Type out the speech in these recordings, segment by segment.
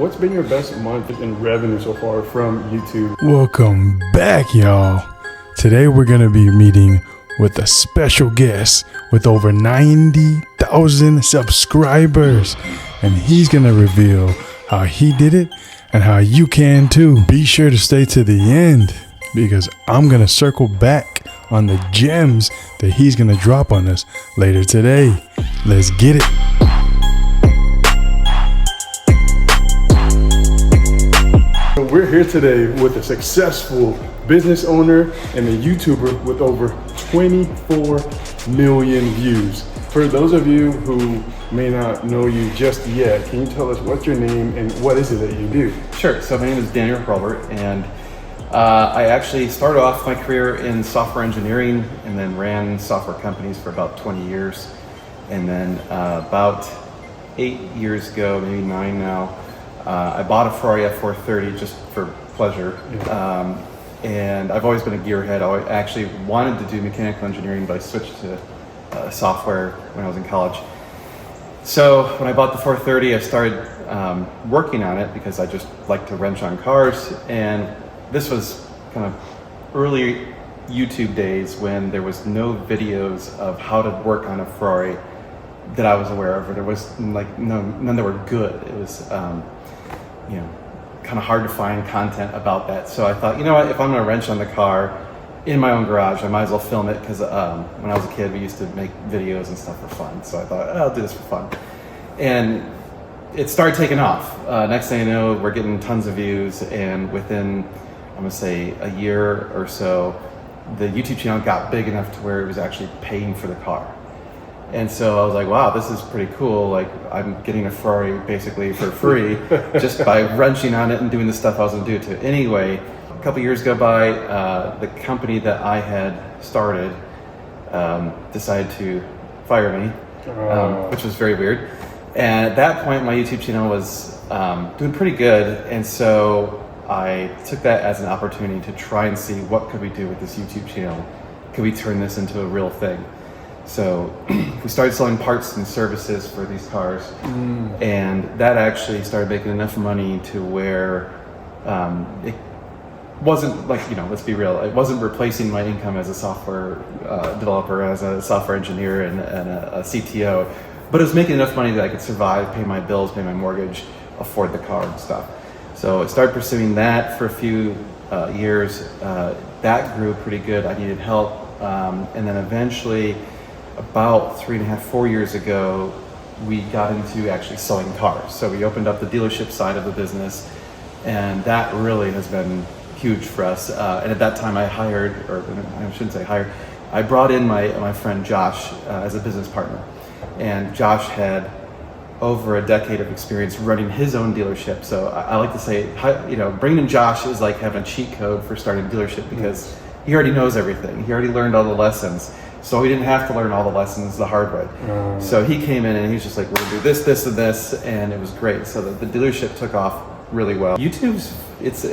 what's been your best month in revenue so far from YouTube? Welcome back, y'all. Today we're going to be meeting with a special guest with over 90,000 subscribers. And he's going to reveal how he did it and how you can too. Be sure to stay to the end because I'm going to circle back on the gems that he's going to drop on us later today. Let's get it. We're here today with a successful business owner and a YouTuber with over 24 million views. For those of you who may not know you just yet, can you tell us what's your name and what is it that you do? Sure. So my name is Daniel Hurlbert, and I actually started off my career in software engineering and then ran software companies for about 20 years. And then about 8 years ago, maybe 9 now, I bought a Ferrari F430 just for pleasure. And I've always been a gearhead. I actually wanted to do mechanical engineering, but I switched to software when I was in college. So when I bought the 430, I started working on it because I just like to wrench on cars. And this was kind of early YouTube days when there was no videos of how to work on a Ferrari that I was aware of, or there was like none that were good. It was kind of hard to find content about that. So I thought, you know what, if I'm gonna wrench on the car in my own garage, I might as well film it, because when I was a kid, we used to make videos and stuff for fun. So I thought, I'll do this for fun. And it started taking off. Next thing you know, we're getting tons of views, and within, I'm gonna say, a year or so, the YouTube channel got big enough to where it was actually paying for the car. And so I was like, wow, this is pretty cool. Like, I'm getting a Ferrari basically for free just by wrenching on it and doing the stuff I was gonna do it to. Anyway, a couple years go by, the company that I had started decided to fire me, which was very weird. And at that point, my YouTube channel was doing pretty good. And so I took that as an opportunity to try and see what could we do with this YouTube channel. Could we turn this into a real thing? So we started selling parts and services for these cars, and that actually started making enough money to where it wasn't like, let's be real, it wasn't replacing my income as a software developer, as a software engineer and a CTO, but it was making enough money that I could survive, pay my bills, pay my mortgage, afford the car and stuff. So I started pursuing that for a few years. That grew pretty good. I needed help, and then eventually, about 3.5, 4 years ago, we got into actually selling cars. So we opened up the dealership side of the business, and that really has been huge for us. And at that time I hired, or I shouldn't say hired, I brought in my friend Josh as a business partner. And Josh had over a decade of experience running his own dealership. So I like to say, bringing in Josh is like having a cheat code for starting a dealership, because he already knows everything. He already learned all the lessons. So we didn't have to learn all the lessons the hard way. So he came in and he was just like, we're gonna do this, this, and this, and it was great. So the dealership took off really well. YouTube's, it's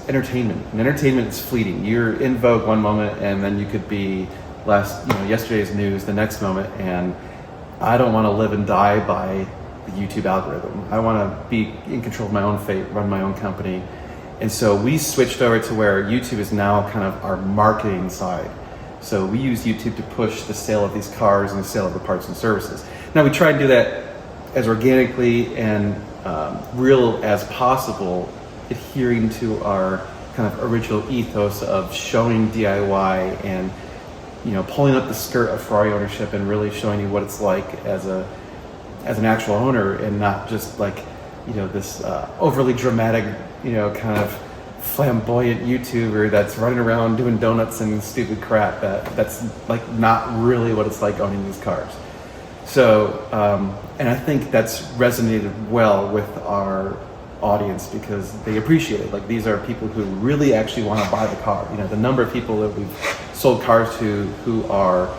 entertainment, and entertainment is fleeting. You're in vogue one moment, and then you could be yesterday's news the next moment. And I don't want to live and die by the YouTube algorithm. I want to be in control of my own fate, run my own company. And so we switched over to where YouTube is now kind of our marketing side. So we use YouTube to push the sale of these cars and the sale of the parts and services. Now we try and do that as organically and real as possible, adhering to our kind of original ethos of showing DIY and pulling up the skirt of Ferrari ownership and really showing you what it's like as an actual owner, and not just like this overly dramatic kind of flamboyant YouTuber that's running around doing donuts and stupid crap. That's like not really what it's like owning these cars. So and I think that's resonated well with our audience, because they appreciate it. Like, these are people who really actually want to buy the car. The number of people that we've sold cars to who are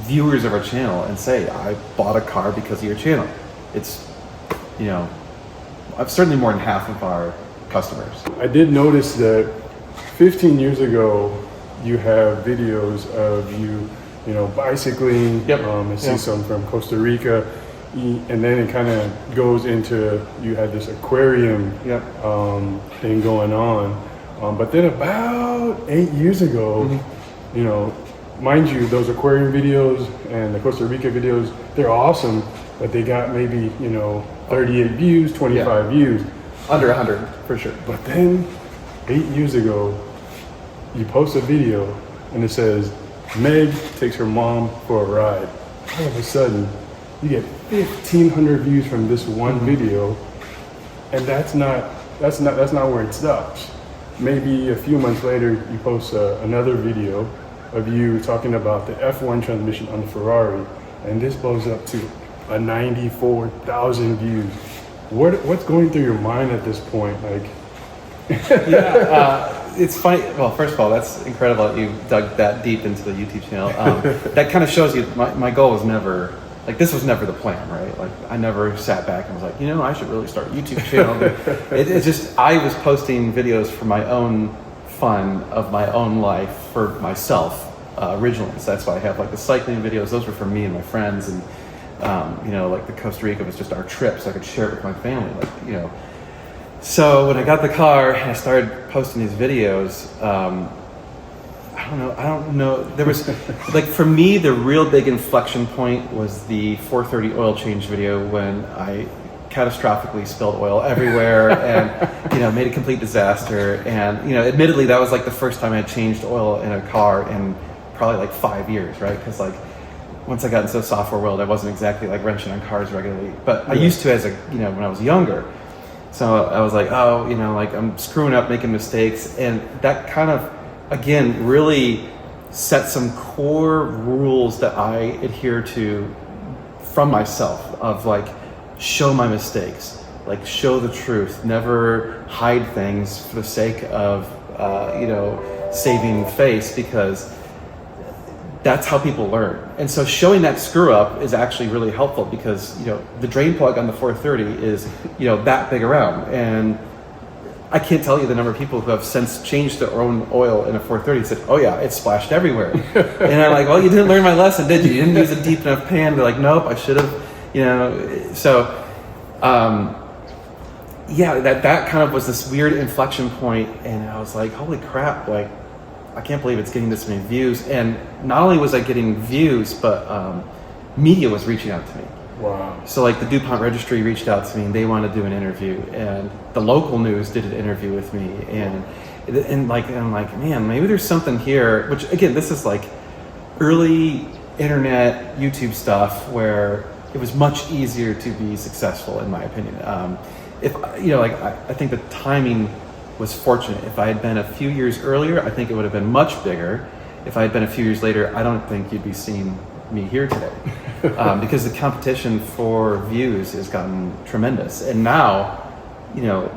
viewers of our channel and say, I bought a car because of your channel. It's certainly more than half of our customers. I did notice that 15 years ago, you have videos of you, bicycling. Yep. I see some from Costa Rica. and then it kind of goes into, you had this aquarium Yep. thing going on. But then about 8 years ago, you know, mind you, those aquarium videos and the Costa Rica videos, they're awesome, but they got maybe, you know, 38 views, 25 views. Under 100 for sure. But then 8 years ago, you post a video and it says, Meg takes her mom for a ride. All of a sudden, you get 1,500 views from this one video, and that's not where it stops. Maybe a few months later, you post another video of you talking about the F1 transmission on the Ferrari, and this blows up to 94,000 views. What's going through your mind at this point? Like, It's funny. Well, first of all, that's incredible that you dug that deep into the YouTube channel. That kind of shows you my goal was never, like, this was never the plan, right? Like, I never sat back and was like, you know, I should really start a YouTube channel. It's just, I was posting videos for my own fun of my own life for myself originally. So that's why I have like the cycling videos. Those were for me and my friends, and you know, like the Costa Rica was just our trip, so I could share it with my family, like, you know. So when I got the car and I started posting these videos, I don't know. There was, like, for me, the real big inflection point was the 430 oil change video when I catastrophically spilled oil everywhere and, you know, made a complete disaster. And, you know, admittedly, that was like the first time I had changed oil in a car in probably like 5 years, right? Because, like, once I got into the software world, I wasn't exactly like wrenching on cars regularly, but I used to, as a, you know, when I was younger. So I was like, oh, you know, like, I'm screwing up, making mistakes. And that kind of, again, really set some core rules that I adhere to from myself, of like, show my mistakes, like, show the truth, never hide things for the sake of, you know, saving face, because that's how people learn. And so showing that screw up is actually really helpful, because, you know, the drain plug on the 430 is, you know, that big around. And I can't tell you the number of people who have since changed their own oil in a 430 and said, oh yeah, it splashed everywhere. And I'm like, well, you didn't learn my lesson, did you? You didn't use a deep enough pan. They're like, nope, I should have, you know. So, yeah, that kind of was this weird inflection point. And I was like, holy crap, like, I can't believe it's getting this many views. And not only was I getting views, but media was reaching out to me. wow. So like the DuPont Registry reached out to me and they wanted to do an interview, and the local news did an interview with me, and like, I'm like, man, maybe there's something here. Which, again, this is like early internet YouTube stuff where it was much easier to be successful, in my opinion. If, you know, like, I think the timing was fortunate. If I had been a few years earlier, I think it would have been much bigger. If I had been a few years later, I don't think you'd be seeing me here today, because the competition for views has gotten tremendous. And now, you know,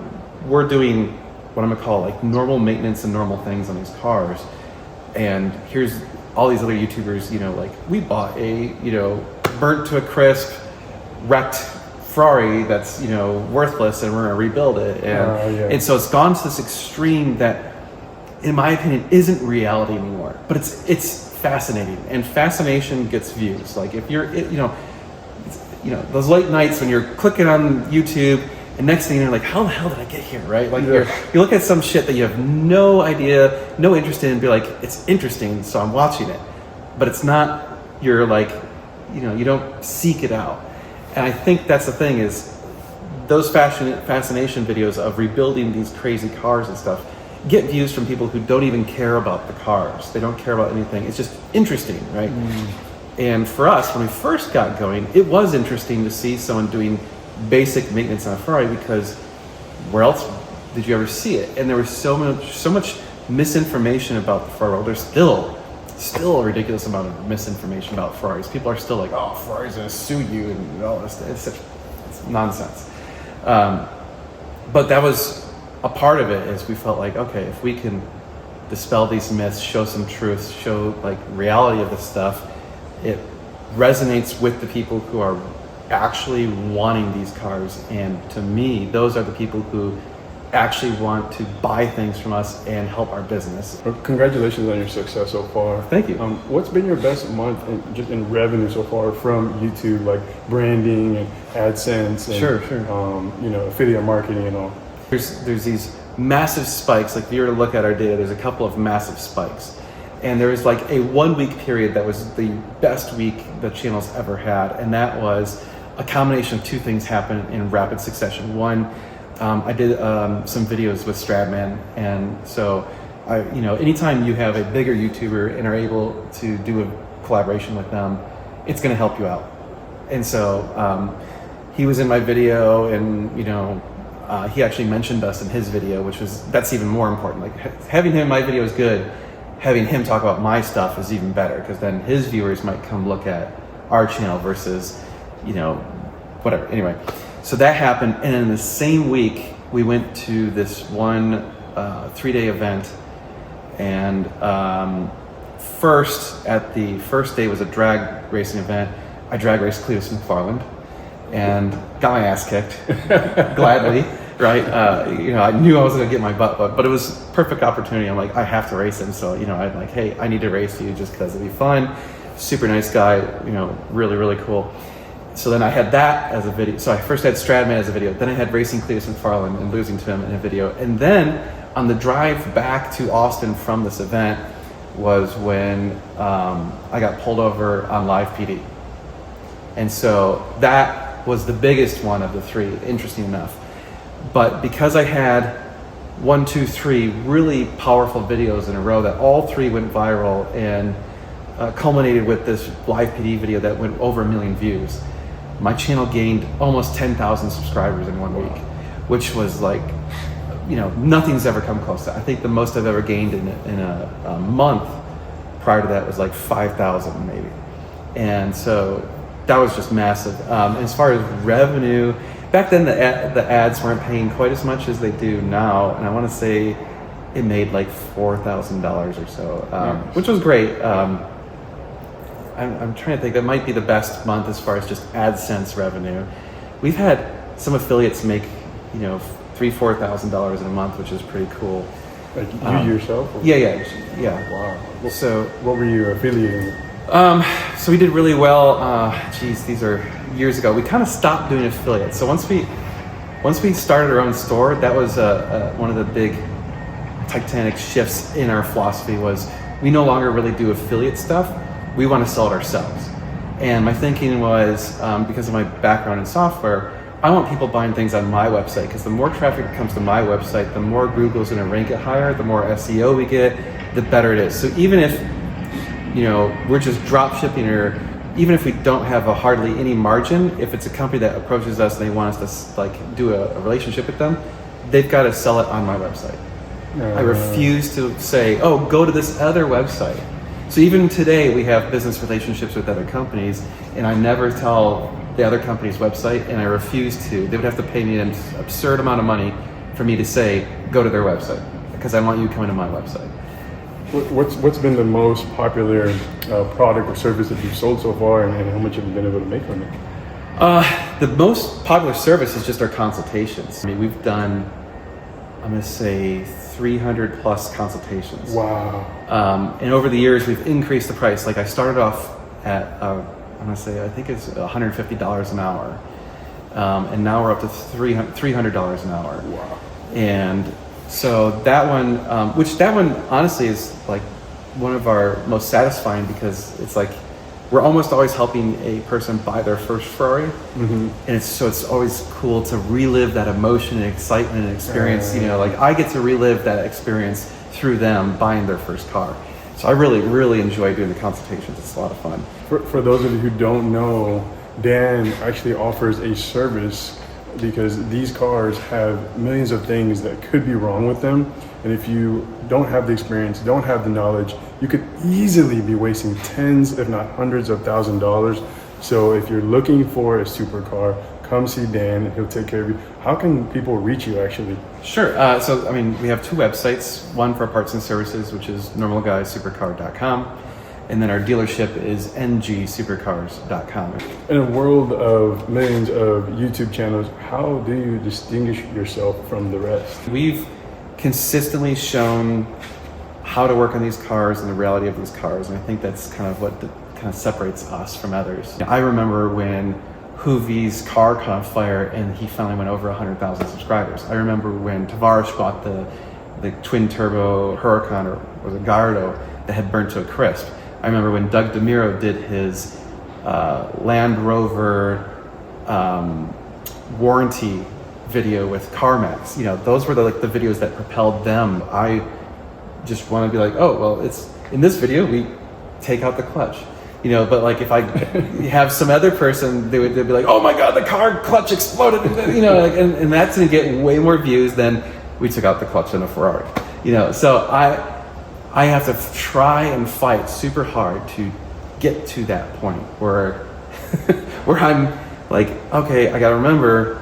we're doing what I'm gonna call like normal maintenance and normal things on these cars. And here's all these other YouTubers, you know, like, we bought a, you know, burnt to a crisp, wrecked Ferrari that's, you know, worthless, and we're gonna rebuild it. And, and so it's gone to this extreme that, in my opinion, isn't reality anymore. But it's fascinating, and fascination gets views. Like, if you're, you know, those late nights when you're clicking on YouTube, and next thing you're like, how the hell did I get here, right? Like, you look at some shit that you have no idea, no interest in, and be like, it's interesting, so I'm watching it. But it's not, you're like, you know, you don't seek it out. And I think that's the thing, is those fascination videos of rebuilding these crazy cars and stuff get views from people who don't even care about the cars. They don't care about anything. It's just interesting, right? And for us, when we first got going, it was interesting to see someone doing basic maintenance on a Ferrari, because where else did you ever see it? And there was so much misinformation about the Ferrari world. There's still a ridiculous amount of misinformation about Ferraris. People are still like, oh, Ferrari's gonna sue you and all this. It's nonsense. But that was a part of it, is we felt like, okay, if we can dispel these myths, show some truth, show like reality of this stuff, it resonates with the people who are actually wanting these cars. And to me, those are the people who actually want to buy things from us and help our business. Well, congratulations on your success so far. Thank you. What's been your best month just in revenue so far from YouTube, like branding and AdSense and Sure. Affiliate marketing and all? There's these massive spikes. Like if you were to look at our data, there's a couple of massive spikes. And there was like a 1 week period that was the best week the channel's ever had. And that was a combination of two things happened in rapid succession. One, I did some videos with Stradman. And so anytime you have a bigger YouTuber and are able to do a collaboration with them, it's going to help you out. And so he was in my video, and he actually mentioned us in his video, that's even more important. Like having him in my video is good. Having him talk about my stuff is even better, because then his viewers might come look at our channel versus, whatever. Anyway, so that happened. And in the same week, we went to this one 3-day event. And the first day was a drag racing event. I drag raced Cletus McFarland and got my ass kicked gladly. Right, I knew I was gonna get my butt whooped, but it was perfect opportunity. I'm like, I have to race him, so I'm like, hey, I need to race you just because it'd be fun. Super nice guy, really, really cool. So then I had that as a video. So I first had Stradman as a video, then I had racing Cletus McFarland and losing to him in a video, and then on the drive back to Austin from this event was when I got pulled over on live PD, and so that was the biggest one of the three. Interesting enough. But because I had 1, 2, 3 really powerful videos in a row that all three went viral and culminated with this live PD video that went over 1 million views, my channel gained almost 10,000 subscribers in 1 week, which was like, nothing's ever come close to that. I think the most I've ever gained in a month prior to that was like 5,000 maybe. And so that was just massive. As far as revenue, back then the ads weren't paying quite as much as they do now, and I want to say it made like $4,000 or so, which was great. I'm trying to think, that might be the best month as far as just AdSense revenue. We've had some affiliates make $3,000-$4,000 in a month, which is pretty cool. Like you yourself? Or? Yeah. Wow. So what were you affiliating with? So we did really well. These are years ago. We kind of stopped doing affiliates. So once we started our own store, that was one of the big titanic shifts in our philosophy. Was we no longer really do affiliate stuff. We want to sell it ourselves. And my thinking was, because of my background in software, I want people buying things on my website, because the more traffic that comes to my website, the more Google's going to rank it higher, the more SEO we get, the better it is. So even if we're just drop shipping, or even if we don't have hardly any margin, if it's a company that approaches us and they want us to do a relationship with them, they've got to sell it on my website. I refuse to say, oh, go to this other website. So even today we have business relationships with other companies, and I never tell the other company's website, and I refuse to. They would have to pay me an absurd amount of money for me to say, go to their website, because I want you coming to my website. What's been the most popular product or service that you've sold so far, and how much have you been able to make from it? The most popular service is just our consultations. I mean, we've done, I'm going to say, 300 plus consultations. Wow. And over the years, we've increased the price. Like I started off at, I'm going to say, I think it's $150 an hour. And now we're up to $300 an hour. Wow. And so that one, honestly is like one of our most satisfying, because it's like we're almost always helping a person buy their first Ferrari, and it's always cool to relive that emotion and excitement and experience. Like I get to relive that experience through them buying their first car. So I really, really enjoy doing the consultations. It's a lot of fun. For those of you who don't know, Dan actually offers a service, because these cars have millions of things that could be wrong with them. And if you don't have the experience, don't have the knowledge, you could easily be wasting tens, if not hundreds of $1,000s. So if you're looking for a supercar, come see Dan and he'll take care of you. How can people reach you actually? Sure. We have two websites, one for parts and services, which is normalguysupercar.com. And then our dealership is ngsupercars.com. In a world of millions of YouTube channels, how do you distinguish yourself from the rest? We've consistently shown how to work on these cars and the reality of these cars, and I think that's kind of what kind of separates us from others. I remember when Hoovie's car caught on fire and he finally went over 100,000 subscribers. I remember when Tavares bought the twin turbo Huracan, or was it Gallardo, that had burnt to a crisp. I remember when Doug DeMiro did his Land Rover warranty video with CarMax. You know, those were the videos that propelled them. I just want to be like, oh, well, it's in this video we take out the clutch. You know, but like if I have some other person, they'd be like, oh my God, the car clutch exploded. You know, like, and that's gonna get way more views than we took out the clutch in a Ferrari. You know, so I have to try and fight super hard to get to that point where where I'm like, okay, I gotta remember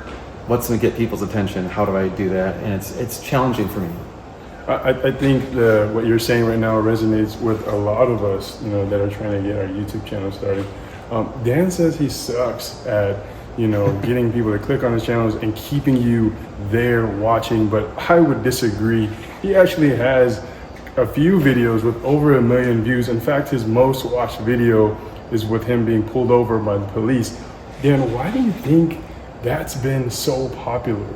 what's gonna get people's attention. How do I do that? And it's challenging for me. I think what you're saying right now resonates with a lot of us, you know, that are trying to get our YouTube channel started. Dan says he sucks at, you know, getting people to click on his channels and keeping you there watching, but I would disagree. He actually has a few videos with over 1 million views. In fact, his most watched video is with him being pulled over by the police. Dan, why do you think that's been so popular?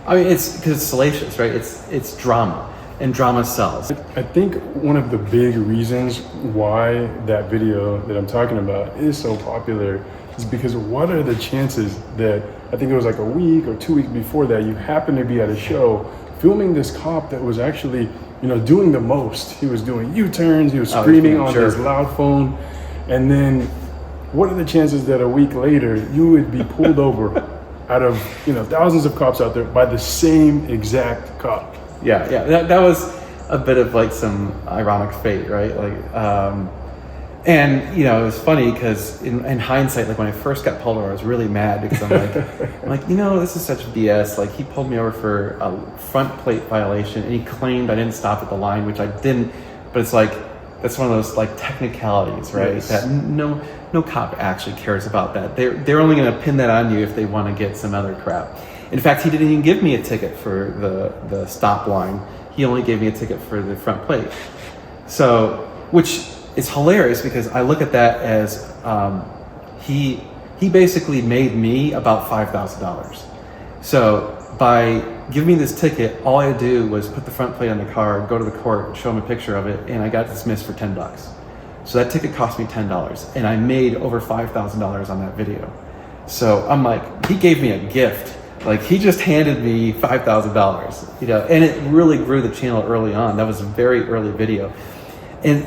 I mean, it's because it's salacious, right? It's drama, and drama sells. I think one of the big reasons why that video that I'm talking about is so popular is because what are the chances that, I think it was like a week or 2 weeks before that, you happen to be at a show filming this cop that was actually, you know, doing the most. He was doing U-turns, he was screaming on his loud phone, and then what are the chances that a week later you would be pulled over out of, you know, thousands of cops out there by the same exact cop? Yeah, that was a bit of like some ironic fate, right? Like, and you know, it was funny because in hindsight, like when I first got pulled over, I was really mad because I'm like, you know, this is such BS. Like he pulled me over for a front plate violation, and he claimed I didn't stop at the line, which I didn't. But it's like that's one of those like technicalities, right? Yes. That no cop actually cares about that. They're only going to pin that on you if they want to get some other crap. In fact, he didn't even give me a ticket for the stop line. He only gave me a ticket for the front plate. So, which is hilarious because I look at that as he basically made me about $5,000. So by giving me this ticket, all I had to do was put the front plate on the car, go to the court, show him a picture of it, and I got dismissed for $10. So that ticket cost me $10, and I made over $5,000 on that video. So I'm like, he gave me a gift. Like he just handed me $5,000, you know, and it really grew the channel early on. That was a very early video. And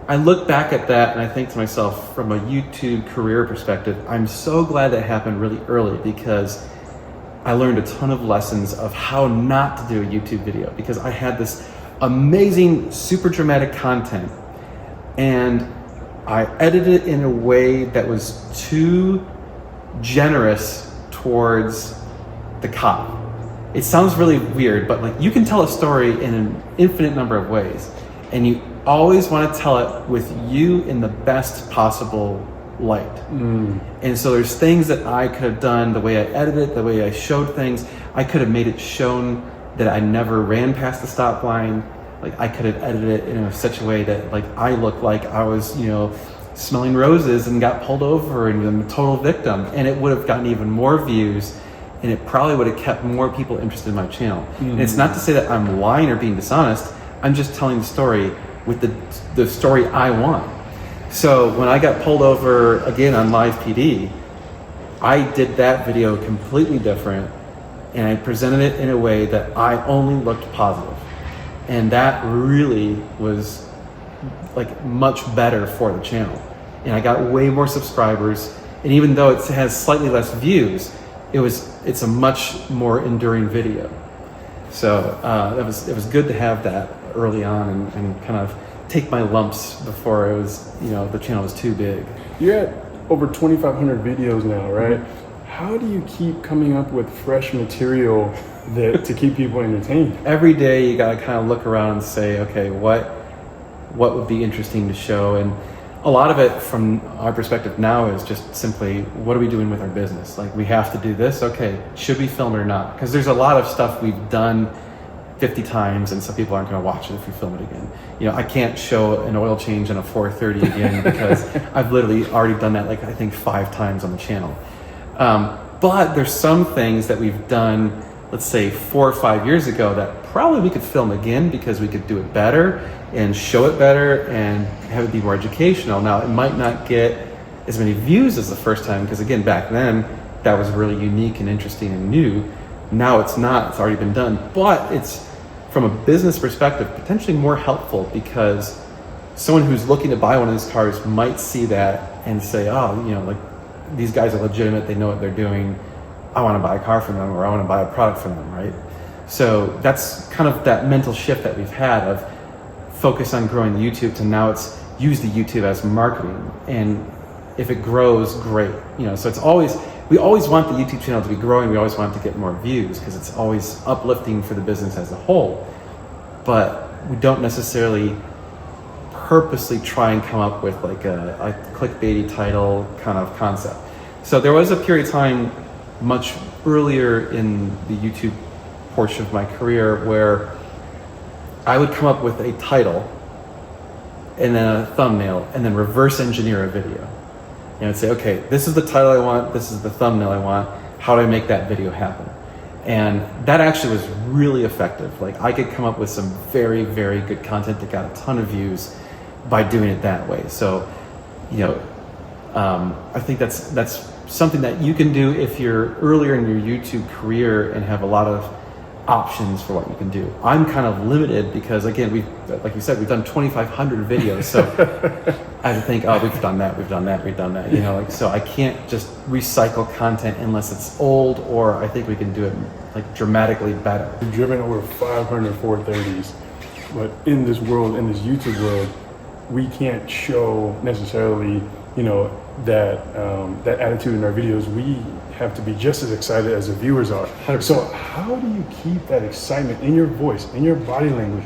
I look back at that and I think to myself, from a YouTube career perspective, I'm so glad that happened really early because I learned a ton of lessons of how not to do a YouTube video because I had this amazing, super dramatic content and I edited it in a way that was too generous towards the cop. It sounds really weird, but like you can tell a story in an infinite number of ways, and you always want to tell it with you in the best possible light. And so there's things that I could have done, the way I edited it, the way I showed things. I could have made it shown that I never ran past the stop line. Like I could have edited it in such a way that like I looked like I was, you know, smelling roses and got pulled over and I'm a total victim, and it would have gotten even more views. And it probably would have kept more people interested in my channel. And it's not to say that I'm lying or being dishonest. I'm just telling the story with the story I want. So when I got pulled over again on live PD, I did that video completely different, and I presented it in a way that I only looked positive. And that really was like much better for the channel. And I got way more subscribers. And even though it has slightly less views, it's a much more enduring video. So it was good to have that early on and kind of take my lumps before it was, you know, the channel was too big. You're at over 2,500 videos now, right? How do you keep coming up with fresh material to keep people entertained? Every day you gotta kind of look around and say, okay, what would be interesting to show? And a lot of it from our perspective now is just simply, what are we doing with our business? Like, we have to do this. Okay, should we film it or not? Because there's a lot of stuff we've done 50 times and some people aren't going to watch it if we film it again. You know, I can't show an oil change in a 430 again because I've literally already done that, like, I think 5 times on the channel. But there's some things that we've done, let's say 4 or 5 years ago, that probably we could film again because we could do it better and show it better and have it be more educational. Now, it might not get as many views as the first time because, again, back then that was really unique and interesting and new. Now it's not, it's already been done, but it's, from a business perspective, potentially more helpful because someone who's looking to buy one of these cars might see that and say, oh, you know, like, these guys are legitimate, they know what they're doing, I want to buy a car from them, or I want to buy a product from them, right? So that's kind of that mental shift that we've had of focus on growing the YouTube to now it's use the YouTube as marketing, and if it grows, great. You know, so it's always, we always want the YouTube channel to be growing, we always want to get more views because it's always uplifting for the business as a whole, but we don't necessarily purposely try and come up with like a clickbaity title kind of concept. So there was a period of time much earlier in the YouTube portion of my career where I would come up with a title and then a thumbnail and then reverse engineer a video. And I'd say, okay, this is the title I want, this is the thumbnail I want, how do I make that video happen? And that actually was really effective. Like, I could come up with some very, very good content that got a ton of views by doing it that way. So, you know, I think that's something that you can do if you're earlier in your YouTube career and have a lot of options for what you can do. I'm kind of limited because, again, like you said, we've done 2,500 videos. So I think, oh, we've done that, you know, like, so I can't just recycle content unless it's old, or I think we can do it like dramatically better. We've driven over 500 430s, but in this world, in this YouTube world, we can't show necessarily, you know, that that attitude in our videos. We have to be just as excited as the viewers are. 100%. So how do you keep that excitement in your voice, in your body language,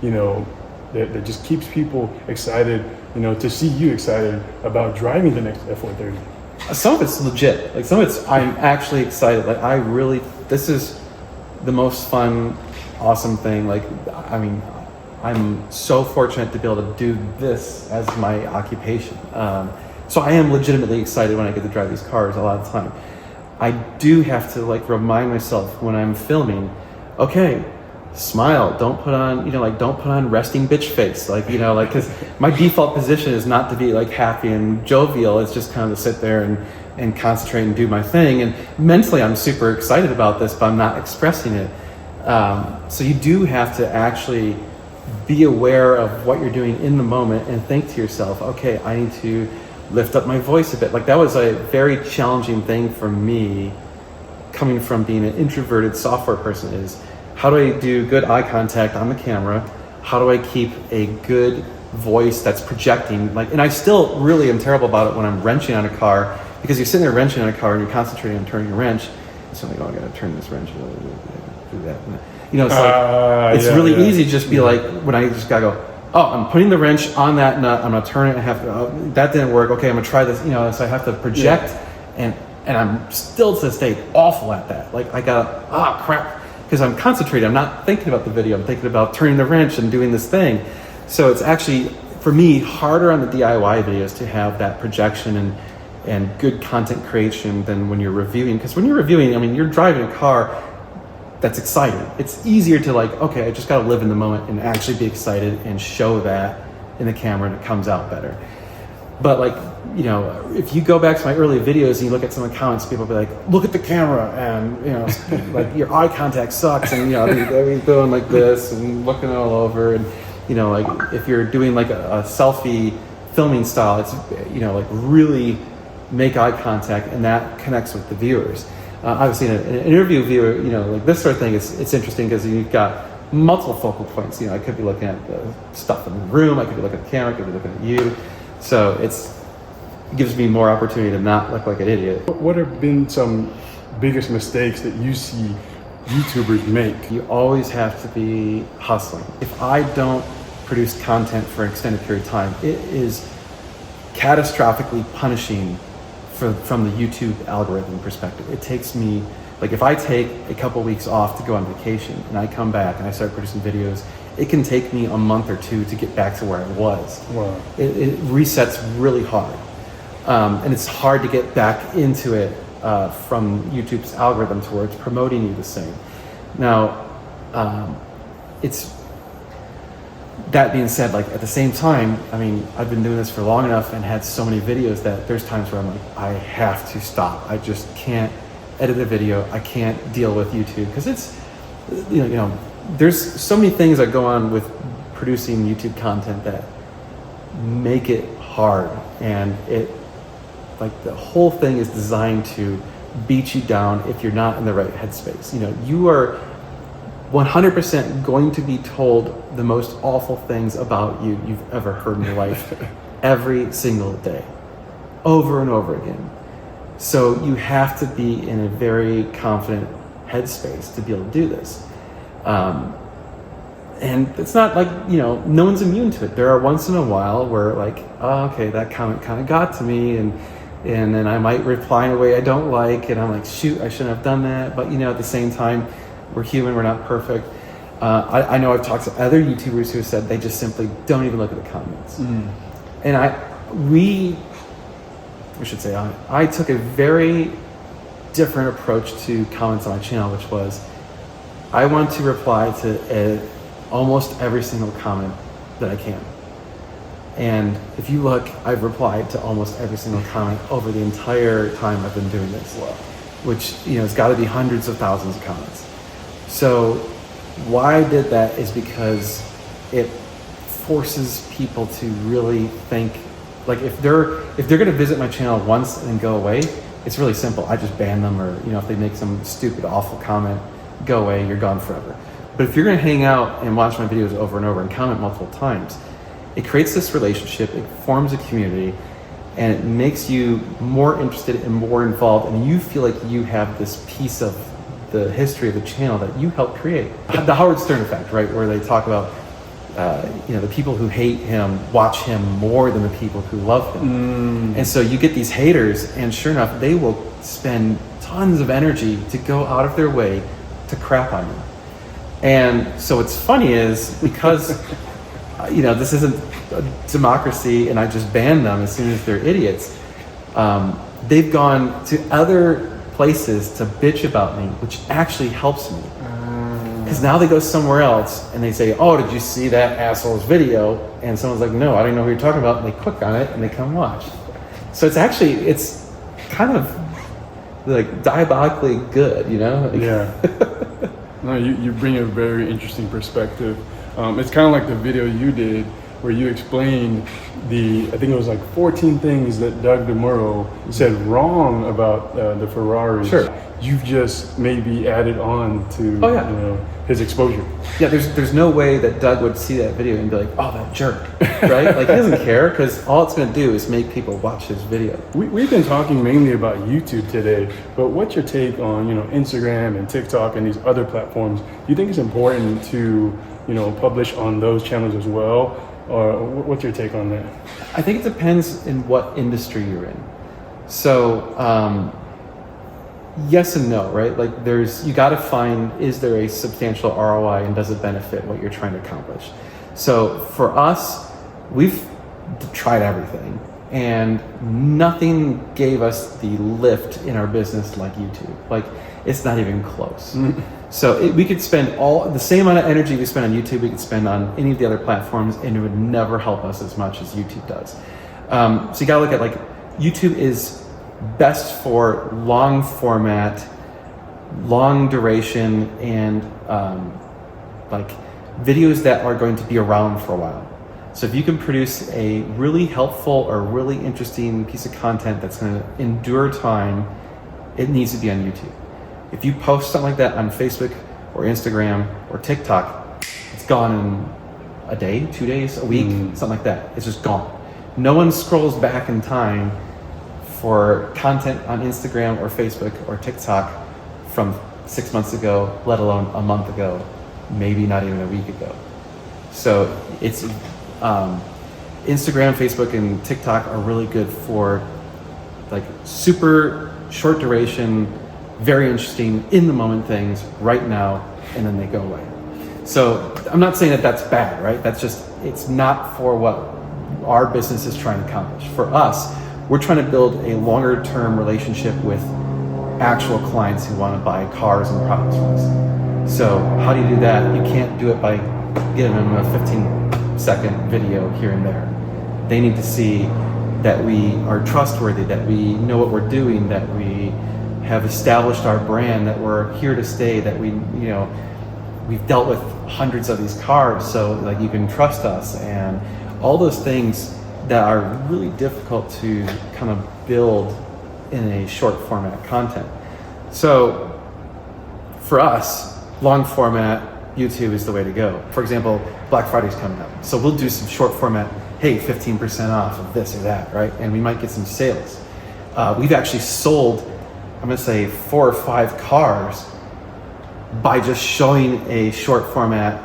you know, that just keeps people excited, you know, to see you excited about driving the next F430? Some of it's legit. Like, some of it's, I'm actually excited. Like, I really, this is the most fun, awesome thing. Like, I mean, I'm so fortunate to be able to do this as my occupation. So I am legitimately excited when I get to drive these cars a lot of the time. I do have to, like, remind myself when I'm filming, okay, smile, don't put on, you know, like, don't put on resting bitch face. Like, you know, like, because my default position is not to be like happy and jovial. It's just kind of to sit there and concentrate and do my thing. And mentally I'm super excited about this, but I'm not expressing it. So you do have to actually be aware of what you're doing in the moment and think to yourself, okay, I need to lift up my voice a bit. Like, that was a very challenging thing for me coming from being an introverted software person, is how do I do good eye contact on the camera? How do I keep a good voice that's projecting? Like, and I still really am terrible about it when I'm wrenching on a car, because you're sitting there wrenching on a car and you're concentrating on turning a wrench. So I'm like, oh, I gotta turn this wrench, do that. You know, it's like, it's really easy to just be like, when I just gotta go, oh, I'm putting the wrench on that nut, I'm gonna turn it, I have to, oh, that didn't work, okay, I'm gonna try this, you know, so I have to project, and I'm still to this day awful at that. Like, I gotta, crap, because I'm concentrated, I'm not thinking about the video, I'm thinking about turning the wrench and doing this thing. So it's actually, for me, harder on the DIY videos to have that projection and good content creation than when you're reviewing. Because when you're reviewing, I mean, you're driving a car that's exciting. It's easier to, like, okay, I just gotta live in the moment and actually be excited and show that in the camera, and it comes out better. But, like, you know, if you go back to my early videos and you look at some of the comments, people will be like, look at the camera, and, you know, like, your eye contact sucks, and, you know, they're going like this and looking all over, and, you know, like, if you're doing like a selfie filming style, it's, you know, like, really make eye contact, and that connects with the viewers. Obviously, in an interview viewer, you know, like, this sort of thing, it's interesting because you've got multiple focal points. You know, I could be looking at the stuff in the room, I could be looking at the camera, I could be looking at you. So it gives me more opportunity to not look like an idiot. What have been some biggest mistakes that you see YouTubers make? You always have to be hustling. If I don't produce content for an extended period of time, it is catastrophically punishing from the YouTube algorithm perspective. It takes me, like if I take a couple weeks off to go on vacation and I come back and I start producing videos, it can take me a month or two to get back to where I was. Wow. It resets really hard. And it's hard to get back into it from YouTube's algorithm to where it's promoting you the same. Now, it's, that being said, like at the same time, I mean, I've been doing this for long enough and had so many videos that there's times where I'm like, I have to stop. I just can't edit a video. I can't deal with YouTube because it's, you know, there's so many things that go on with producing YouTube content that make it hard, and it, like the whole thing is designed to beat you down if you're not in the right headspace. You know, you are 100% going to be told the most awful things about you you've ever heard in your life every single day, over and over again. So you have to be in a very confident headspace to be able to do this. And it's not like, you know, no one's immune to it. There are once in a while where like, oh, okay, that comment kind of got to me, and then I might reply in a way I don't like, and I'm like, shoot, I shouldn't have done that. But you know, at the same time, we're human, we're not perfect. I know I've talked to other YouTubers who have said they just simply don't even look at the comments. And I took a very different approach to comments on my channel, which was, I want to reply to almost every single comment that I can. And if you look, I've replied to almost every single comment over the entire time I've been doing this, which, you know, it's got to be hundreds of thousands of comments. So why I did that is because it forces people to really think, like if they're going to visit my channel once and then go away, it's really simple. I just ban them, or, you know, if they make some stupid, awful comment, go away, you're gone forever. But if you're going to hang out and watch my videos over and over and comment multiple times, it creates this relationship, it forms a community, and it makes you more interested and more involved, and you feel like you have this piece of the history of the channel that you helped create. The Howard Stern effect, right, where they talk about you know, the people who hate him watch him more than the people who love him. And so you get these haters, and sure enough, they will spend tons of energy to go out of their way to crap on you. And so what's funny is, because you know, this isn't a democracy and I just ban them as soon as they're idiots, they've gone to other places to bitch about me, which actually helps me. Because now they go somewhere else and they say, oh, did you see that asshole's video? And someone's like, no, I don't know who you're talking about. And they click on it and they come watch. So it's kind of like diabolically good, you know? Yeah. No, you bring a very interesting perspective. It's kind of like the video you did where you explained I think it was like 14 things that Doug DeMuro said wrong about the Ferrari. Sure. You've just maybe added on to you know, his exposure. Yeah, there's no way that Doug would see that video and be like, oh, that jerk, right? Like, he doesn't care, because all it's going to do is make people watch his video. We've been talking mainly about YouTube today, but what's your take on, you know, Instagram and TikTok and these other platforms? Do you think it's important to, you know, publish on those channels as well? Or what's your take on that? I think it depends in what industry you're in. So, yes and no, right? Like you got to find, is there a substantial ROI and does it benefit what you're trying to accomplish? So for us, we've tried everything and nothing gave us the lift in our business like YouTube. Like, it's not even close. So we could spend the same amount of energy we spend on YouTube, we could spend on any of the other platforms, and it would never help us as much as YouTube does. So you gotta look at, like, YouTube is best for long format, long duration, and like videos that are going to be around for a while. So if you can produce a really helpful or really interesting piece of content that's going to endure time, it needs to be on YouTube. If you post something like that on Facebook or Instagram or TikTok, it's gone in a day, 2 days, a week, something like that. It's just gone. No one scrolls back in time for content on Instagram or Facebook or TikTok from 6 months ago, let alone a month ago, maybe not even a week ago. So it's Instagram, Facebook, and TikTok are really good for like super short duration, very interesting, in the moment things right now, and then they go away. So I'm not saying that that's bad, right? That's just, it's not for what our business is trying to accomplish. For us, we're trying to build a longer term relationship with actual clients who want to buy cars and products from us. So how do you do that? You can't do it by giving them a 15-second video here and there. They need to see that we are trustworthy, that we know what we're doing, that we have established our brand, that we're here to stay, that we, you know, we've dealt with hundreds of these cars, so like you can trust us, and all those things that are really difficult to kind of build in a short format content. So for us, long format YouTube is the way to go. For example, Black Friday's coming up, so we'll do some short format, hey, 15% off of this or that, right? And we might get some sales. We've actually sold, I'm gonna say 4 or 5 cars by just showing a short format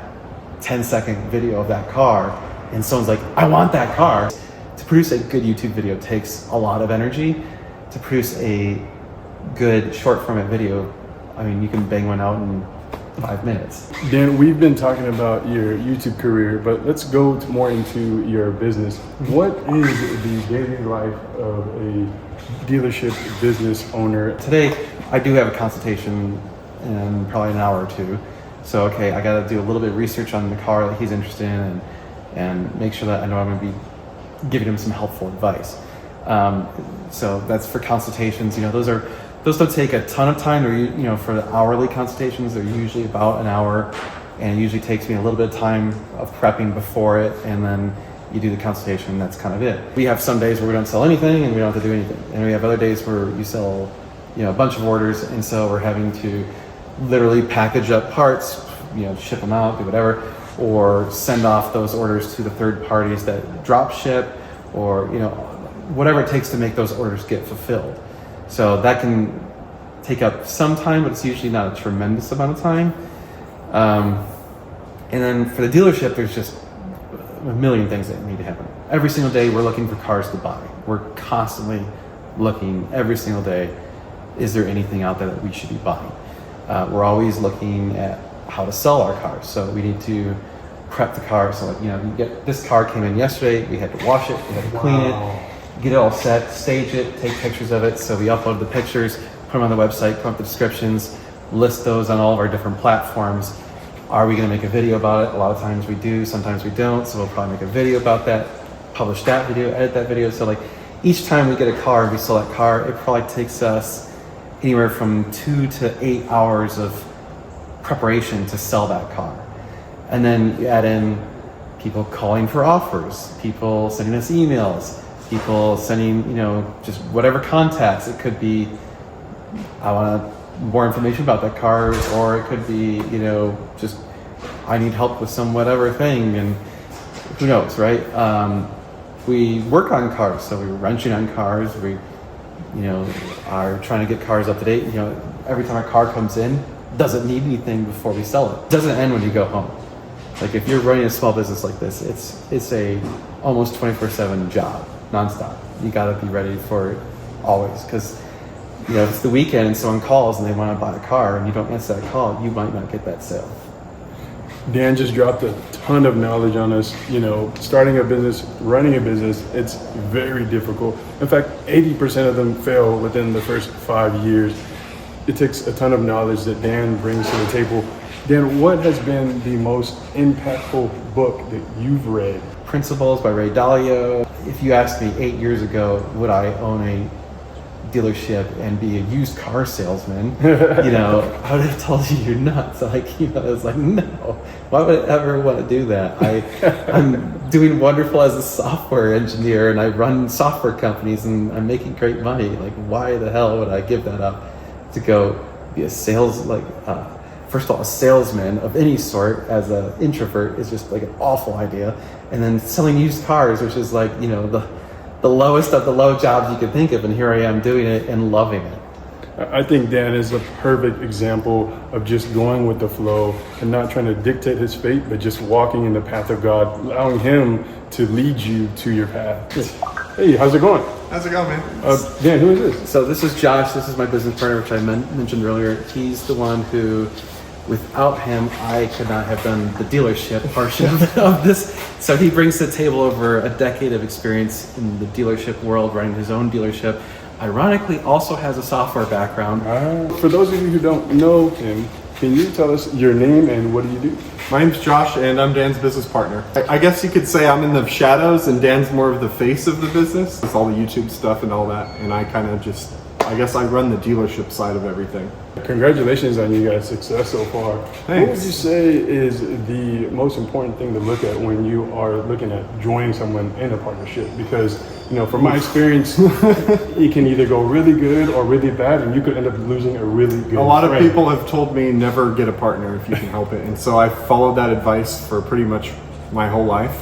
10-second video of that car, and someone's like, I want that car. To produce a good YouTube video takes a lot of energy. To produce a good short format video, I mean, you can bang one out in 5 minutes. Dan, we've been talking about your YouTube career, but let's go more into your business. What is the daily life of a dealership business owner? Today, I do have a consultation in probably an hour or two. So, okay, I gotta do a little bit of research on the car that he's interested in, and make sure that I know I'm gonna be giving him some helpful advice. So that's for consultations. You know, those don't take a ton of time. Or, you know, for the hourly consultations, they're usually about an hour, and it usually takes me a little bit of time of prepping before it, and then you do the consultation, and that's kind of it. We have some days where we don't sell anything and we don't have to do anything. And we have other days where you sell, you know, a bunch of orders, and so we're having to literally package up parts, you know, ship them out, do whatever, or send off those orders to the third parties that drop ship, or, you know, whatever it takes to make those orders get fulfilled. So that can take up some time, but it's usually not a tremendous amount of time. And then for the dealership, there's just a million things that need to happen. Every single day, we're looking for cars to buy. We're constantly looking every single day, is there anything out there that we should be buying? We're always looking at how to sell our cars. So we need to prep the car. So, like, you know, you get, this car came in yesterday, we had to wash it, we had to clean it, get it all set, stage it, take pictures of it. So we upload the pictures, put them on the website, put up the descriptions, list those on all of our different platforms. Are we gonna make a video about it? A lot of times we do, sometimes we don't. So we'll probably make a video about that, publish that video, edit that video. So like each time we get a car and we sell that car, it probably takes us anywhere from 2 to 8 hours of preparation to sell that car. And then you add in people calling for offers, people sending us emails, people sending, you know, just whatever contacts. It could be, I want more information about that car, or it could be, you know, just I need help with some whatever thing, and who knows, right? We work on cars, so we're wrenching on cars. We, you know, are trying to get cars up to date. You know, every time a car comes in, doesn't need anything before we sell it. It doesn't end when you go home. Like if you're running a small business like this, it's a almost 24/7 job, nonstop. You got to be ready for it always, because, you know, if it's the weekend and someone calls and they want to buy a car and you don't answer that call, you might not get that sale. Dan just dropped a ton of knowledge on us. You know, starting a business, running a business, it's very difficult. In fact, 80% of them fail within the first 5 years. It takes a ton of knowledge that Dan brings to the table. Dan, what has been the most impactful book that you've read? Principles by Ray Dalio. If you asked me 8 years ago, would I own a dealership and be a used car salesman, you know, I would have told you you're nuts. Like, you know, I was like, no, why would I ever want to do that? I'm doing wonderful as a software engineer, and I run software companies, and I'm making great money. Like, why the hell would I give that up to go be a sales, like, first of all, a salesman of any sort as an introvert is just like an awful idea. And then selling used cars, which is like, you know, the lowest of the low jobs you could think of, and here I am doing it and loving it. I think Dan is a perfect example of just going with the flow and not trying to dictate his fate, but just walking in the path of God, allowing him to lead you to your path. Hey, how's it going? How's it going, man? Dan, who is this? So this is Josh. This is my business partner, which I mentioned earlier. He's the one who, without him, I could not have done the dealership portion of this. So he brings to the table over a decade of experience in the dealership world, running his own dealership. Ironically, also has a software background. For those of you who don't know him, can you tell us your name and what do you do? My name's Josh, and I'm Dan's business partner. I guess you could say I'm in the shadows, and Dan's more of the face of the business. It's all the YouTube stuff and all that, and I kind of just, I guess I run the dealership side of everything. Congratulations on you guys' success so far. Thanks. What would you say is the most important thing to look at when you are looking at joining someone in a partnership? Because, you know, from my experience, it can either go really good or really bad, and you could end up losing a really good A lot of friend. people have told me never get a partner if you can help it, and so I followed that advice for pretty much my whole life.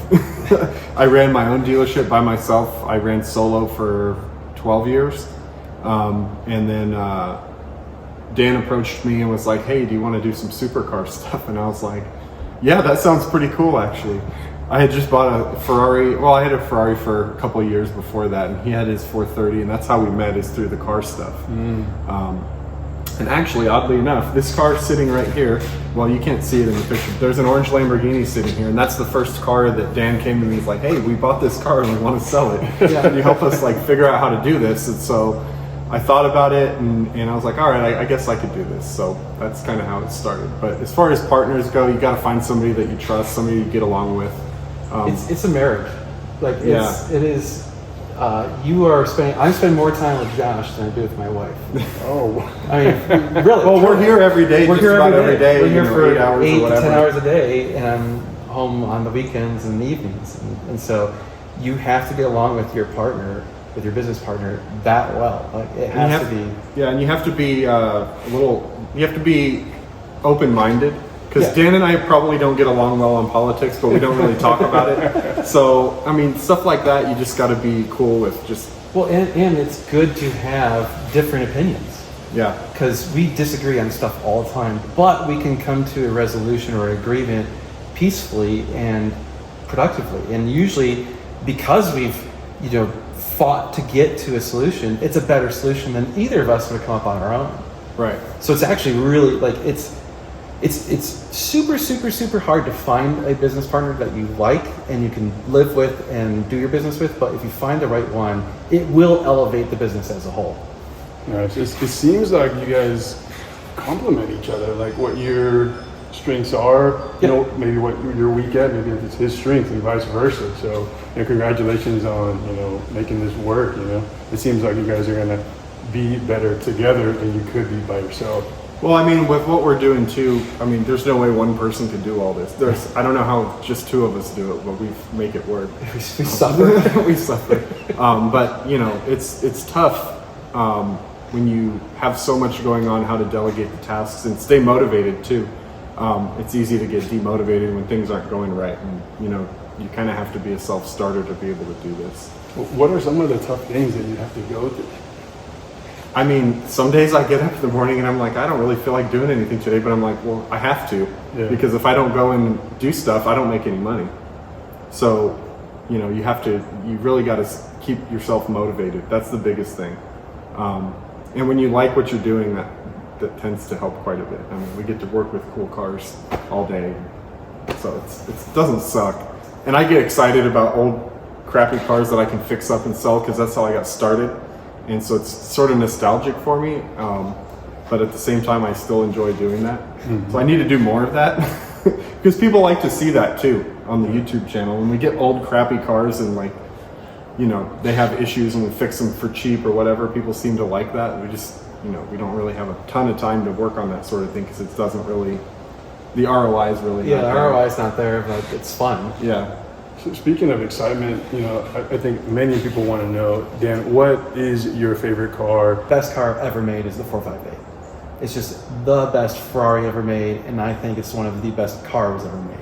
I ran my own dealership by myself. I ran solo for 12 years, and then Dan approached me and was like, hey, do you want to do some supercar stuff? And I was like, yeah, that sounds pretty cool, actually. I had just bought a Ferrari. Well, I had a Ferrari for a couple of years before that, and he had his 430, and that's how we met, is through the car stuff. And actually, oddly enough, this car sitting right here, well, you can't see it in the picture. There's an orange Lamborghini sitting here, and that's the first car that Dan came to me. He's like, hey, we bought this car and we want to sell it. Can you help us like figure out how to do this? And so I thought about it, and I was like, all right, I guess I could do this. So that's kind of how it started. But as far as partners go, you got to find somebody that you trust, somebody you get along with. It's a marriage. Like Yeah. it is. I spend more time with Josh than I do with my wife. Oh, I mean, really. Well, we're here every day. We're just here about every day. We're you here know, for 8 hours 8 or to whatever. 10 hours a day, and I'm home on the weekends and the evenings. And so you have to get along with your partner, with your business partner, that well. Like it has to be. Yeah, and you have to be you have to be open-minded. Because Yeah. Dan and I probably don't get along well on politics, but we don't really talk about it. So, I mean, stuff like that, you just got to be cool with. Just Well, and it's good to have different opinions. yeah, Because we disagree on stuff all the time, but we can come to a resolution or agreement peacefully and productively. And usually, because we've fought to get to a solution, it's a better solution than either of us would have come up on our own. right. So it's actually really like it's super hard to find a business partner that you like and you can live with and do your business with. But if you find the right one, it will elevate the business as a whole. nice. It seems like you guys complement each other, like what your strengths are, you know, maybe what you're weak at, maybe it's his strength and vice versa. So, congratulations on, making this work, It seems like you guys are going to be better together than you could be by yourself. Well, I mean, with what we're doing too, I mean, there's no way one person can do all this. I don't know how just two of us do it, but we make it work. We suffer. We suffer. But it's tough when you have so much going on, how to delegate the tasks and stay motivated too. It's easy to get demotivated when things aren't going right, and you kind of have to be a self-starter to be able to do this. What are some of the tough things that you have to go through? I mean, some days I get up in the morning and I'm like, I don't really feel like doing anything today, but I'm like, well, I have to, because if I don't go and do stuff, I don't make any money. So, you really got to keep yourself motivated. That's the biggest thing. And when you like what you're doing, that tends to help quite a bit. I mean, we get to work with cool cars all day, so it doesn't suck. And I get excited about old crappy cars that I can fix up and sell, because that's how I got started. And so it's sort of nostalgic for me, but at the same time, I still enjoy doing that. Mm-hmm. So I need to do more of that, because people like to see that too on the YouTube channel. When we get old crappy cars and they have issues and we fix them for cheap or whatever, people seem to like that. We just, we don't really have a ton of time to work on that sort of thing, because it doesn't really, the ROI is really not the there. ROI is not there, but it's fun. Yeah. So speaking of excitement, I think many people want to know, Dan, what is your favorite car? Best car ever made is the 458. It's just the best Ferrari ever made, and I think it's one of the best cars ever made.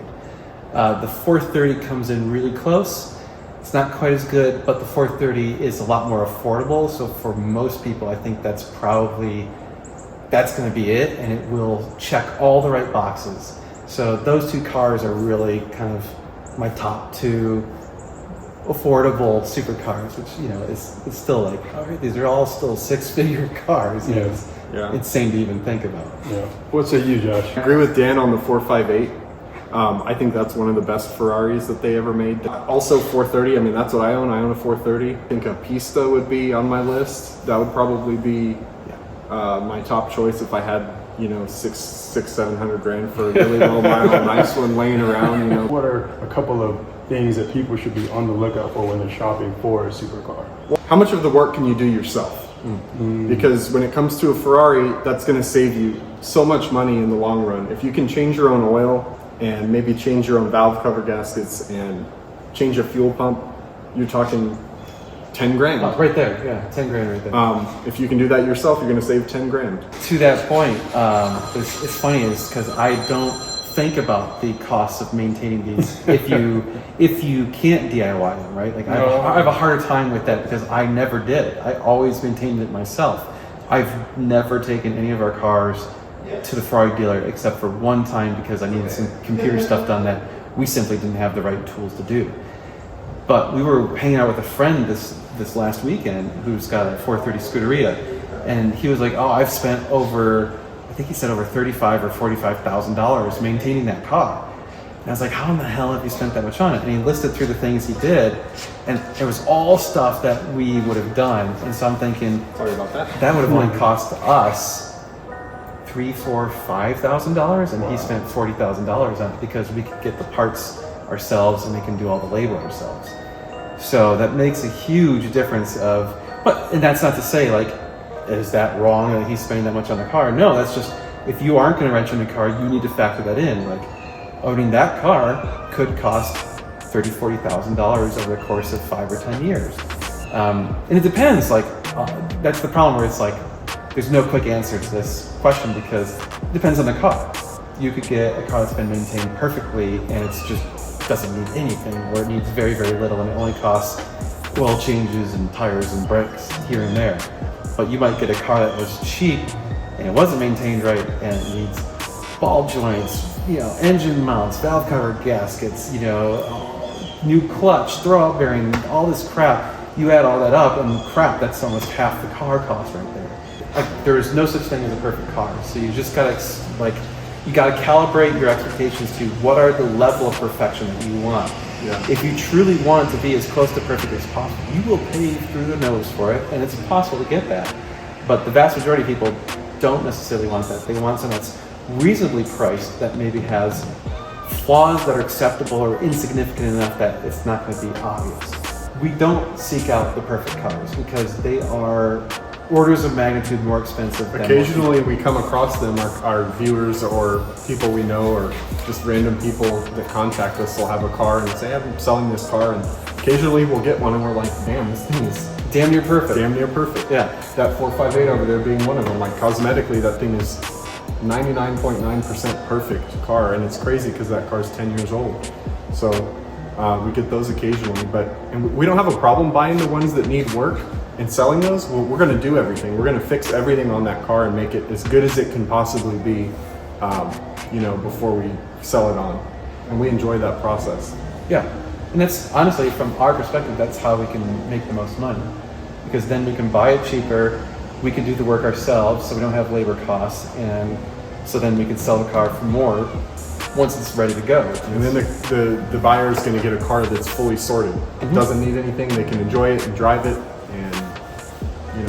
The 430 comes in really close. It's not quite as good, but the 430 is a lot more affordable. So for most people, I think that's going to be it, and it will check all the right boxes. So those two cars are really kind of my top two affordable supercars, which, you know, is still like, all right, these are all still six-figure cars. You know, it's insane to even think about. Yeah. What say you, Josh? I agree with Dan on the 458. I think that's one of the best Ferraris that they ever made. Also 430, I mean, that's what I own. I own a 430. I think a Pista would be on my list. That would probably be my top choice if I had, you know, 700 grand for a really low mile, nice one laying around, you know. What are a couple of things that people should be on the lookout for when they're shopping for a supercar? How much of the work can you do yourself? Because when it comes to a Ferrari, that's going to save you so much money in the long run. If you can change your own oil and maybe change your own valve cover gaskets and change a fuel pump, you're talking 10 grand. Oh, right there, yeah, 10 grand right there. If you can do that yourself, you're going to save 10 grand. To that point, it's funny is because I don't think about the costs of maintaining these if you can't DIY them, right? Like I have a harder time with that because I never did it. I always maintained it myself. I've never taken any of our cars to the Ferrari dealer except for one time because I needed some computer stuff done that we simply didn't have the right tools to do. But we were hanging out with a friend this last weekend who's got a 430 Scuderia, and he was like, "Oh, I've spent over $35,000 or $45,000 maintaining that car." And I was like, "How in the hell have you spent that much on it?" And he listed through the things he did, and it was all stuff that we would have done. And so I'm thinking, Sorry about that. that would have only cost us $3,000, $4,000, $5,000, and he spent $40,000 on it because we could get the parts ourselves and we can do all the labor ourselves. So that makes a huge difference and that's not to say like, is that wrong that he's spending that much on the car? No, that's just, if you aren't going to rent a new car, you need to factor that in. Like, owning that car could cost $30,000, $40,000 over the course of 5 or 10 years. And it depends, like, that's the problem where it's like, there's no quick answer to this question because it depends on the car. You could get a car that's been maintained perfectly and it's just doesn't need anything, or it needs very, very little and it only costs oil changes and tires and brakes here and there. But you might get a car that was cheap and it wasn't maintained right and it needs ball joints, you know, engine mounts, valve cover gaskets, you know, new clutch, throw-out bearing, all this crap. You add all that up and crap, that's almost half the car cost right there. Like, there is no such thing as a perfect car. So you just gotta you gotta calibrate your expectations to what are the level of perfection that you want. Yeah. If you truly want it to be as close to perfect as possible, you will pay through the nose for it, and it's possible to get that. But the vast majority of people don't necessarily want that. They want something that's reasonably priced, that maybe has flaws that are acceptable or insignificant enough that it's not going to be obvious. We don't seek out the perfect cars because they are orders of magnitude more expensive than Occasionally we come across them, our viewers or people we know or just random people that contact us will have a car and say, I'm selling this car, and occasionally we'll get one and we're like, damn, this thing is damn near perfect. Damn near perfect. Yeah. That 458 over there being one of them. Like, cosmetically, that thing is 99.9% perfect car, and it's crazy because that car's 10 years old. So we get those occasionally, and we don't have a problem buying the ones that need work and selling those. We're going to do everything. We're going to fix everything on that car and make it as good as it can possibly be, before we sell it on. And we enjoy that process. Yeah. And that's honestly, from our perspective, that's how we can make the most money. Because then we can buy it cheaper, we can do the work ourselves so we don't have labor costs, and so then we can sell the car for more once it's ready to go. And then the buyer is going to get a car that's fully sorted. It doesn't need anything, they can enjoy it and drive it and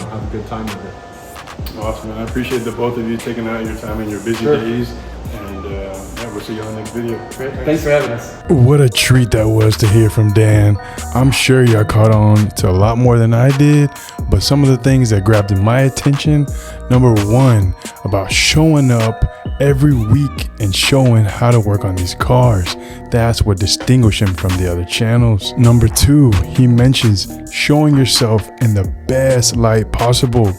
have a good time with it. Awesome, man. I appreciate the both of you taking out your time in your busy days. And we'll see you on the next video. Great. Thanks for having us. What a treat that was to hear from Dan. I'm sure y'all caught on to a lot more than I did, but some of the things that grabbed my attention, number one, about showing up every week and showing how to work on these cars. That's what distinguished him from the other channels. Number two, he mentions showing yourself in the best light possible.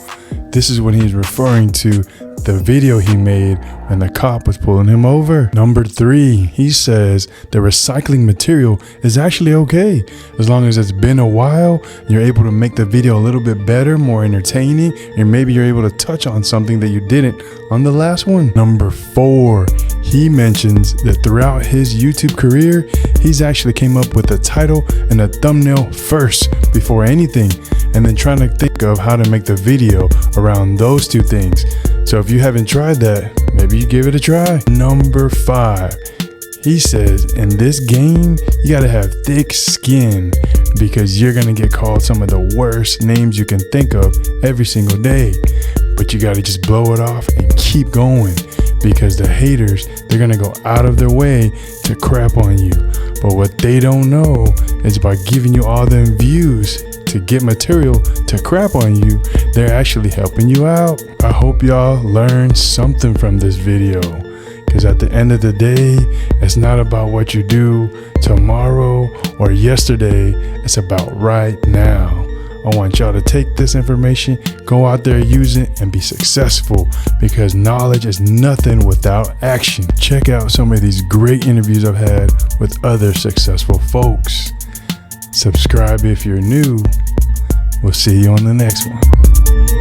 This is when he's referring to the video he made when the cop was pulling him over. Number 3, he says the recycling material is actually okay as long as it's been a while. You're able to make the video a little bit better, more entertaining, and maybe you're able to touch on something that you didn't on the last one. Number 4, he mentions that throughout his YouTube career, he's actually came up with a title and a thumbnail first before anything, and then trying to think of how to make the video around those two things. So if you haven't tried that, maybe you give it a try. Number 5, he says in this game, you gotta have thick skin because you're gonna get called some of the worst names you can think of every single day. But you gotta just blow it off and keep going, because the haters, they're gonna go out of their way to crap on you. But what they don't know is by giving you all them views to get material to crap on you, they're actually helping you out. I hope y'all learned something from this video, because at the end of the day, it's not about what you do tomorrow or yesterday, it's about right now. I want y'all to take this information, go out there, use it, and be successful, because knowledge is nothing without action. Check out some of these great interviews I've had with other successful folks. Subscribe if you're new. We'll see you on the next one.